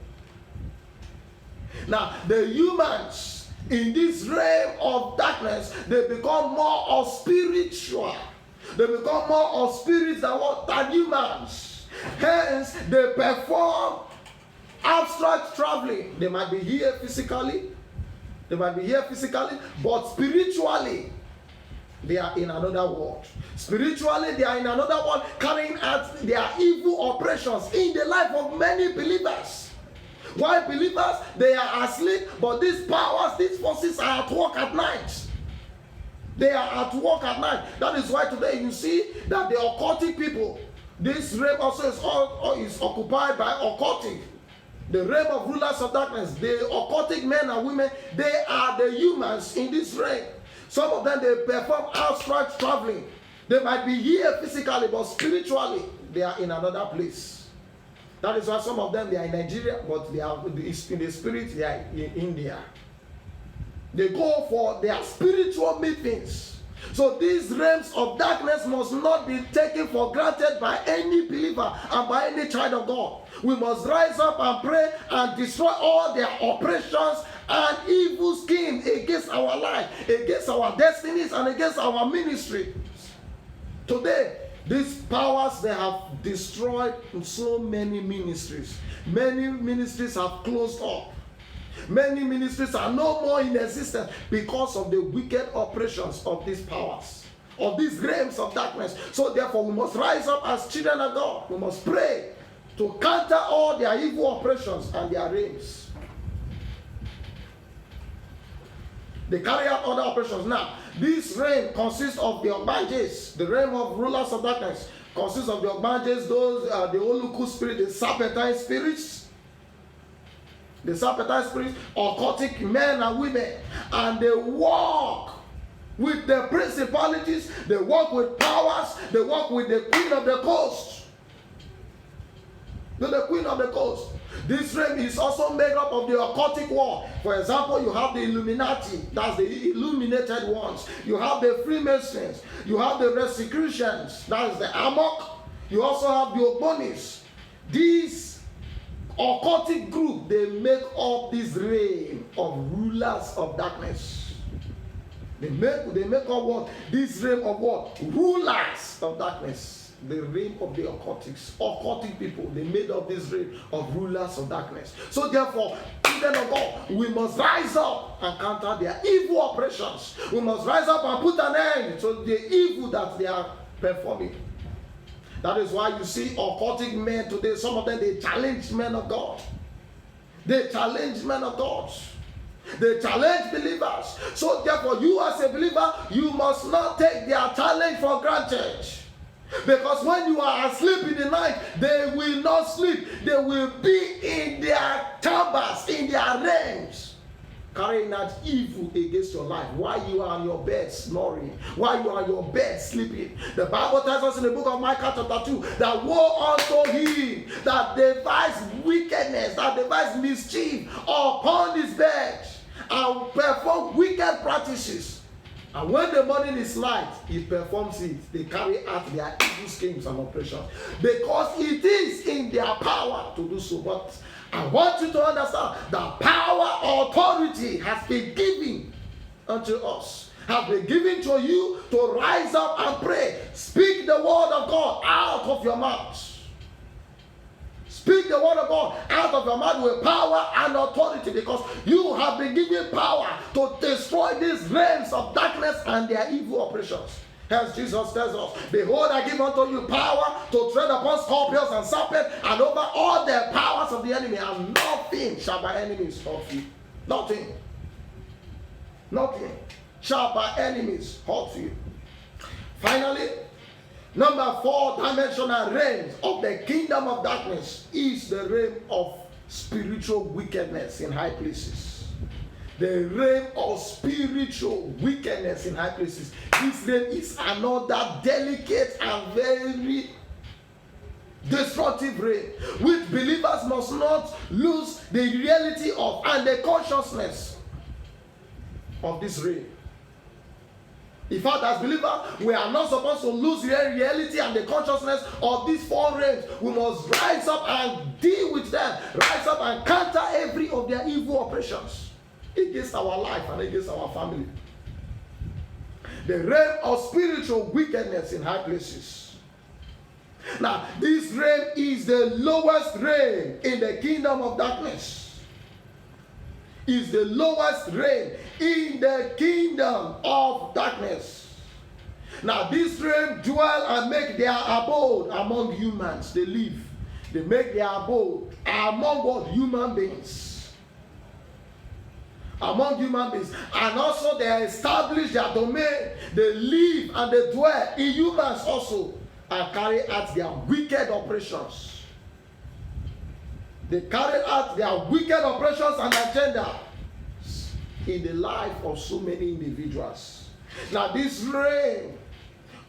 Now, the humans in this realm of darkness, they become more of spiritual. They become more of spirits than humans. Hence, they perform abstract traveling. They might be here physically. But spiritually, they are in another world. Spiritually, they are in another world, carrying out their evil operations in the life of many believers. Why believers? They are asleep, but these powers, these forces are at work at night. They are at work at night. That is why today you see that the occultic people, This realm also is occupied by occultic. The realm of rulers of darkness, the occultic men and women, they are the humans in this realm. Some of them, they perform outstretched traveling. They might be here physically, but spiritually, they are in another place. That is why some of them, they are in Nigeria, but they are in the spirit, they are in India. They go for their spiritual meetings. So these realms of darkness must not be taken for granted by any believer and by any child of God. We must rise up and pray and destroy all their operations and evil schemes against our life, against our destinies, and against our ministry. Today, these powers, they have destroyed so many ministries. Many ministries have closed up. Many ministries are no more in existence because of the wicked operations of these powers, of these realms of darkness. So therefore, we must rise up as children of God. We must pray to counter all their evil operations and their realms. They carry out other operations. Now, this realm consists of the Ogbanjes, the realm of rulers of darkness, consists of the Ogbanjes, those the Oluku spirit, the serpentine spirits, occultic men and women, and they walk with the principalities, they walk with powers, they walk with the queen of the coast. The queen of the coast. This realm is also made up of the occultic world. For example, you have the Illuminati, that's the illuminated ones. You have the Freemasons. You have the Rosicrucians, that is the Amok. You also have the Ogbonis. These occultic group, they make up this realm of rulers of darkness. They make up what? This realm of what? Rulers of darkness. The realm of the occultic people, they made up this realm of rulers of darkness. So therefore, children of God, we must rise up and counter their evil operations. We must rise up and put an end to the evil that they are performing. That is why you see occultic men today, some of them, they challenge men of God. They challenge men of God. They challenge believers. So therefore, you as a believer, you must not take their challenge for granted. Because when you are asleep in the night, they will not sleep. They will be in their chambers, in their realms, carrying out evil against your life while you are on your bed snoring, while you are on your bed sleeping. The Bible tells us in the book of Micah chapter 2 that woe unto him that devises wickedness, that devises mischief upon his bed and perform wicked practices. And when the morning is light, he performs it. They carry out their evil schemes and operations because it is in their power to do so. But I want you to understand that power, authority has been given unto us, has been given to you to rise up and pray. Speak the word of God out of your mouth. Speak the word of God out of your mouth with power and authority, because you have been given power to destroy these realms of darkness and their evil operations. Hence Jesus tells us, behold, I give unto you power to tread upon scorpions and serpents and over all the powers of the enemy, and nothing shall by enemies hurt you. Nothing shall by enemies hurt you. Finally, number 4 dimensional realms of the kingdom of darkness is the realm of spiritual wickedness in high places. The realm of spiritual wickedness in high places. This realm is another delicate and very destructive realm, which believers must not lose the reality of and the consciousness of this realm. In fact, as believers, we are not supposed to lose the reality and the consciousness of these 4 realms. We must rise up and deal with them. Rise up and counter every of their evil operations against our life and against our family. The realm of spiritual wickedness in high places. Now, this realm is the lowest realm in the kingdom of darkness. Is the lowest realm in the kingdom of darkness. Now this realm dwell and make their abode among humans. They live. They make their abode among what? Human beings. Among human beings. And also they establish their domain. They live and they dwell in humans also. and carry out their wicked operations. They carry out their wicked operations and agenda in the life of so many individuals. Now this reign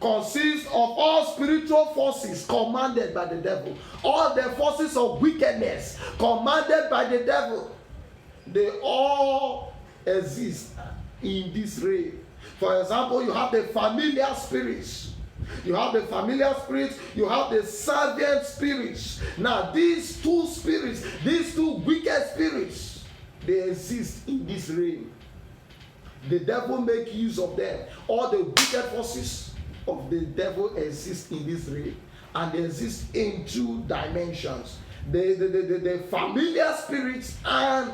consists of all spiritual forces commanded by the devil. All the forces of wickedness commanded by the devil. They all exist in this reign. For example, you have the familiar spirits. You have the familiar spirits, you have the servant spirits. Now these two spirits, these two wicked spirits, they exist in this realm. The devil make use of them. All the wicked forces of the devil exist in this realm, and they exist in two dimensions: the familiar spirits and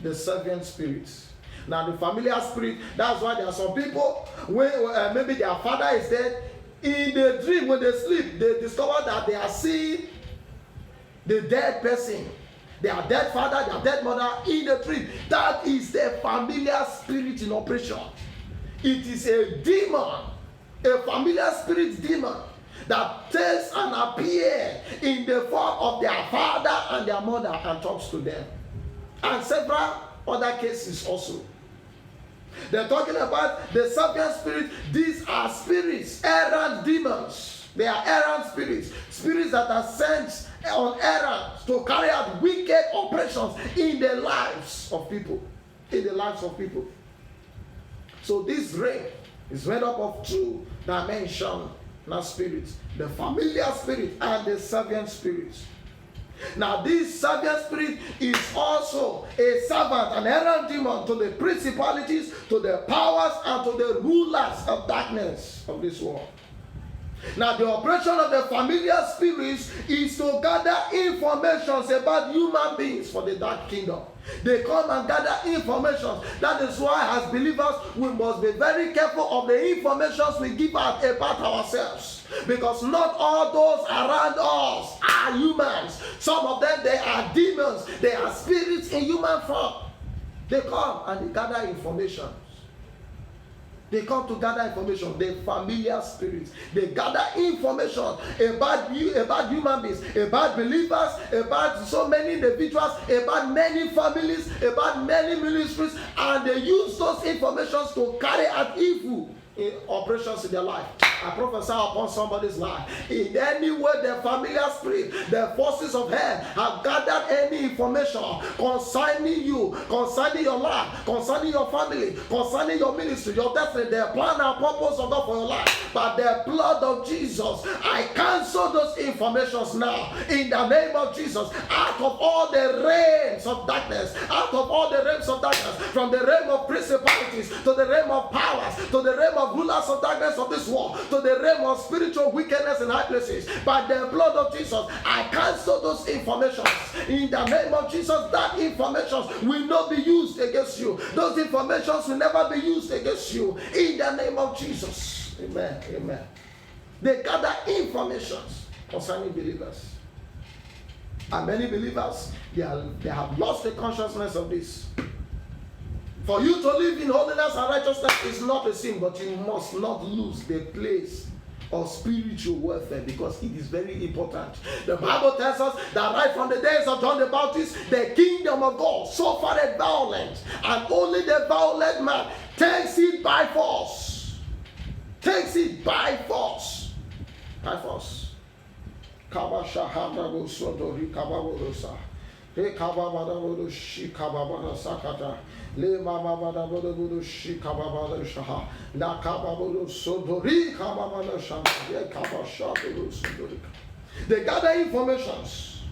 the servant spirits. Now the familiar spirit, that's why there are some people when maybe their father is dead. In the dream, when they sleep, they discover that they are seeing the dead person, their dead father, their dead mother in the dream. That is the familiar spirit in operation. It is a demon, a familiar spirit demon that takes and appears in the form of their father and their mother and talks to them. And several other cases also. They're talking about the serpent spirit. These are spirits, errant demons. They are errant spirits, spirits that are sent on errands to carry out wicked operations in the lives of people. In the lives of people. So this realm is made up of two dimensional spirits: the familiar spirit and the serpent spirit. Now this servant spirit is also a servant, an errant demon to the principalities, to the powers, and to the rulers of darkness of this world. Now the operation of the familiar spirits is to gather information about human beings for the dark kingdom. They come and gather information. That is why as believers we must be very careful of the information we give out about ourselves. Because not all those around us are humans. Some of them, they are demons. They are spirits in human form. They come and they gather information. They come to gather information. The familiar spirits. They gather information about you, about human beings, about believers, about so many individuals, about many families, about many ministries, and they use those informations to carry out evil in operations in their life. I prophesy upon somebody's life. In any way, the familiar spirit, the forces of hell have gathered any information concerning you, concerning your life, concerning your family, concerning your ministry, your destiny, the plan and purpose of God for your life. But the blood of Jesus, I cancel those informations now in the name of Jesus. Out of all the realms of darkness, out of all the realms of darkness, from the realm of principalities to the realm of powers, to the realm of rulers of darkness of this world, to the realm of spiritual wickedness in high places, by the blood of Jesus, I cancel those informations in the name of Jesus. That information will not be used against you. Those informations will never be used against you in the name of Jesus. Amen. Amen. They gather informations concerning believers, and many believers they have lost the consciousness of this. For you to live in holiness and righteousness is not a sin, but you must not lose the place of spiritual warfare, because it is very important. The Bible tells us that right from the days of John the Baptist, the kingdom of God suffered violence, and only the violent man takes it by force. Takes it by force. By force. Le mama bada bodo bodo shi kaba bada shaha la kaba bodo sodori kaba bada shama ye kaba shadow sodori. They gather informations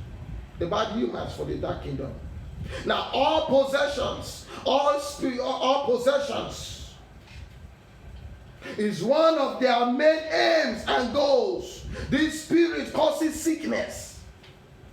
about humans for the dark kingdom. Now all possessions, all possessions is one of their main aims and goals. This spirit causes sickness.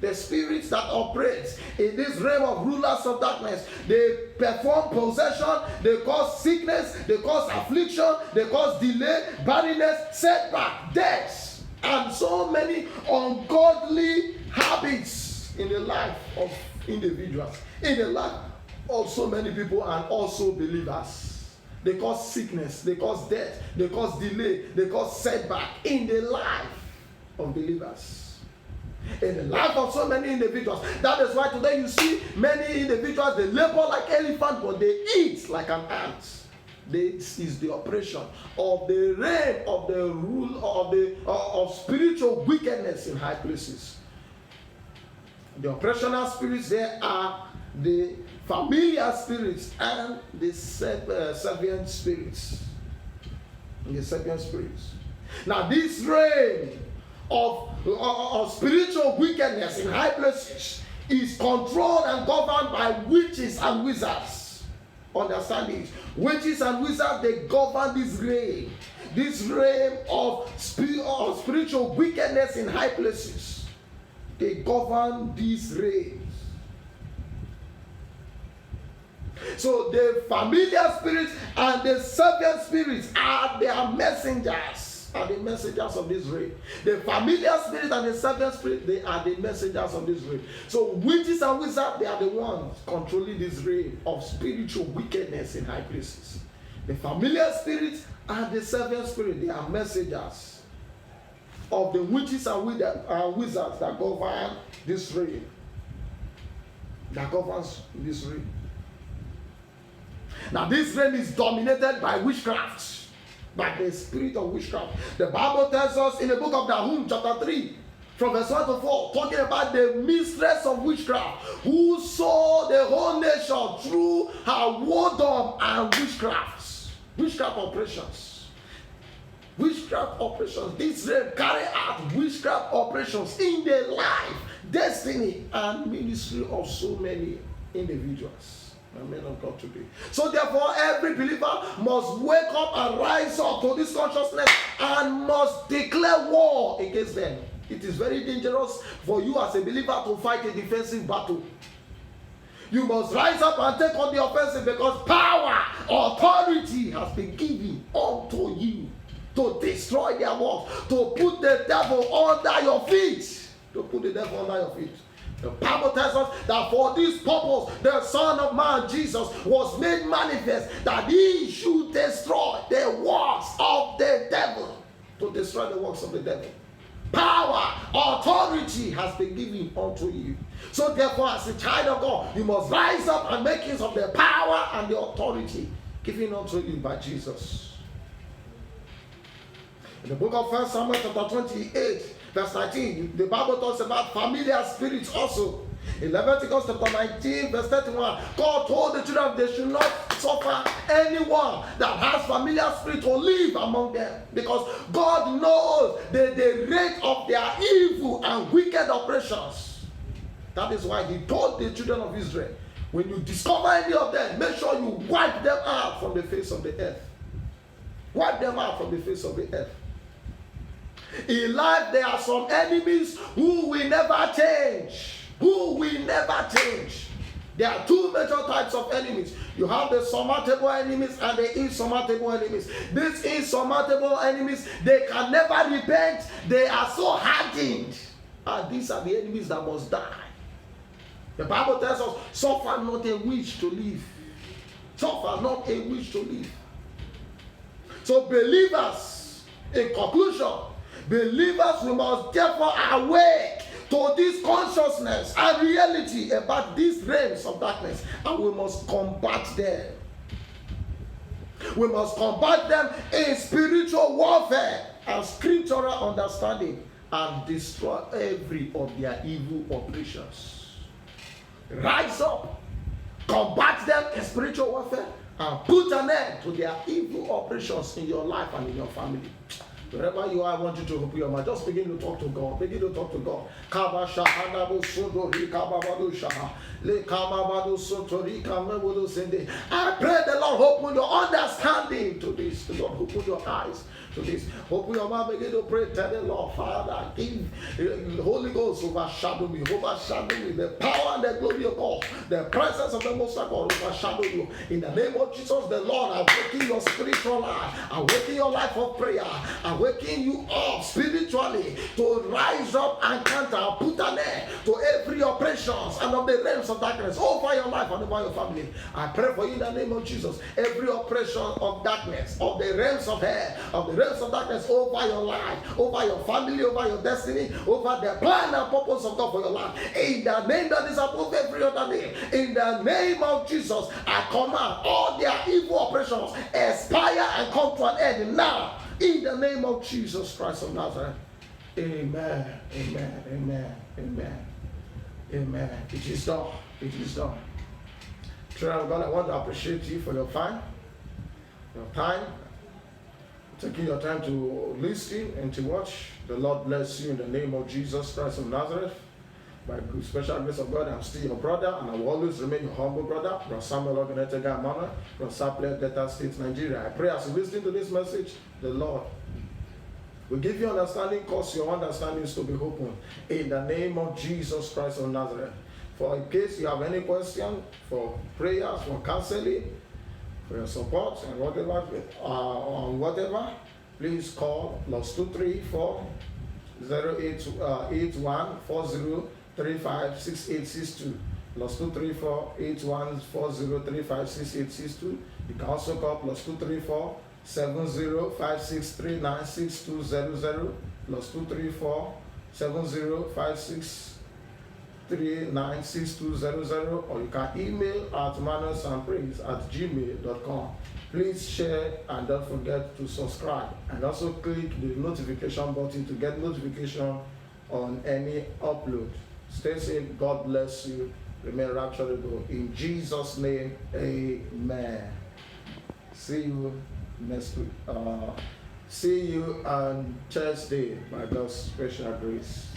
The spirits that operate in this realm of rulers of darkness, they perform possession, they cause sickness, they cause affliction, they cause delay, barrenness, setback, death, and so many ungodly habits in the life of individuals, in the life of so many people, and also believers. They cause sickness, they cause death, they cause delay, they cause setback in the life of believers. In the life of so many individuals. That is why today you see many individuals, they labor like elephant, but they eat like an ant. This is the operation of the reign of the rule of spiritual wickedness in high places. The operational spirits there are the familiar spirits and the servant spirits. The servant spirits. Now this reign of spiritual wickedness in high places is controlled and governed by witches and wizards. Understand this. Witches and wizards, they govern this reign of spiritual wickedness in high places. They govern these reigns. So the familiar spirits and the servant spirits are their messengers, are the messengers of this reign. The familiar spirit and the servant spirit, they are the messengers of this reign. So witches and wizards, they are the ones controlling this reign of spiritual wickedness in high places. The familiar spirits and the servant spirit, they are messengers of the witches and wizards that govern this reign. That governs this reign. Now this reign is dominated by witchcraft, by the spirit of witchcraft. The Bible tells us in the book of Nahum chapter 3 from verse 1 to 4, talking about the mistress of witchcraft who saw the whole nation through her wardom and witchcraft operations. Witchcraft operations. This reign carry out witchcraft operations in the life, destiny, and ministry of so many individuals. Men of God today. So therefore, every believer must wake up and rise up to this consciousness and must declare war against them. It is very dangerous for you as a believer to fight a defensive battle. You must rise up and take on the offensive, because power, authority has been given unto you to destroy their works, to put the devil under your feet. To put the devil under your feet. The Bible tells us that for this purpose, the Son of Man, Jesus, was made manifest, that he should destroy the works of the devil. To destroy the works of the devil. Power, authority has been given unto you. So therefore, as a child of God, you must rise up and make use of the power and the authority given unto you by Jesus. In the book of 1 Samuel chapter 28, verse 19, the Bible talks about familiar spirits also. In Leviticus chapter 19, verse 31, God told the children they should not suffer anyone that has familiar spirit to live among them, because God knows the rate of their evil and wicked operations. That is why he told the children of Israel, when you discover any of them, make sure you wipe them out from the face of the earth. Wipe them out from the face of the earth. In life, there are some enemies who will never change. Who will never change. There are two major types of enemies. You have the surmountable enemies and the insurmountable enemies. These insurmountable enemies, they can never repent. They are so hardened. And these are the enemies that must die. The Bible tells us, suffer not a witch to live. Suffer not a witch to live. So believers, in conclusion, believers, we must therefore awake to this consciousness and reality about these realms of darkness, and we must combat them. We must combat them in spiritual warfare and scriptural understanding, and destroy every of their evil operations. Rise up, combat them in spiritual warfare, and put an end to their evil operations in your life and in your family. Wherever you are, I want you to open your mouth. Just begin to talk to God. Begin to talk to God. I pray the Lord open your understanding to this. The Lord open your eyes to this. Open your mouth. Begin to pray. Tell the Lord, Father, give the Holy Ghost overshadow me. Overshadow me. The power and the glory of God. The presence of the Most High God overshadow you. In the name of Jesus, the Lord, awaken your spiritual life. Awaken your life of prayer. Waking you up spiritually to rise up and counter, put an end to every oppression operations and of the realms of darkness over your life and over your family. I pray for you in the name of Jesus. Every operation of darkness, of the realms of hell, of the realms of darkness over your life, over your family, over your destiny, over the plan and purpose of God for your life. In the name that is above every other name, in the name of Jesus, I command all their evil operations expire and come to an end now. In the name of Jesus Christ of Nazareth. Amen. Amen. Amen. Amen. Amen. It is done. It is done. Children of God, I want to appreciate you for your time. Taking your time to listen and to watch. The Lord bless you in the name of Jesus Christ of Nazareth. By the special grace of God, I'm still your brother, and I will always remain your humble brother, Brother Samuel Ogunetega Emmanuel, from Sapele, Delta State, Nigeria. I pray as you listen to this message, the Lord will give you understanding, cause your understandings to be open. In the name of Jesus Christ of Nazareth. For in case you have any question, for prayers, for counseling, for your support, and whatever, please call +234 0881 40356862 +234 8140356862. You can also call +234 7056396200 +234 7056396200, or you can email at manuelsandpraise@gmail.com. Please share and don't forget to subscribe, and also click the notification button to get notification on any upload. Stay safe. God bless you. Remain rapturable. In Jesus' name, amen. See you next week. See you on Thursday by God's special grace.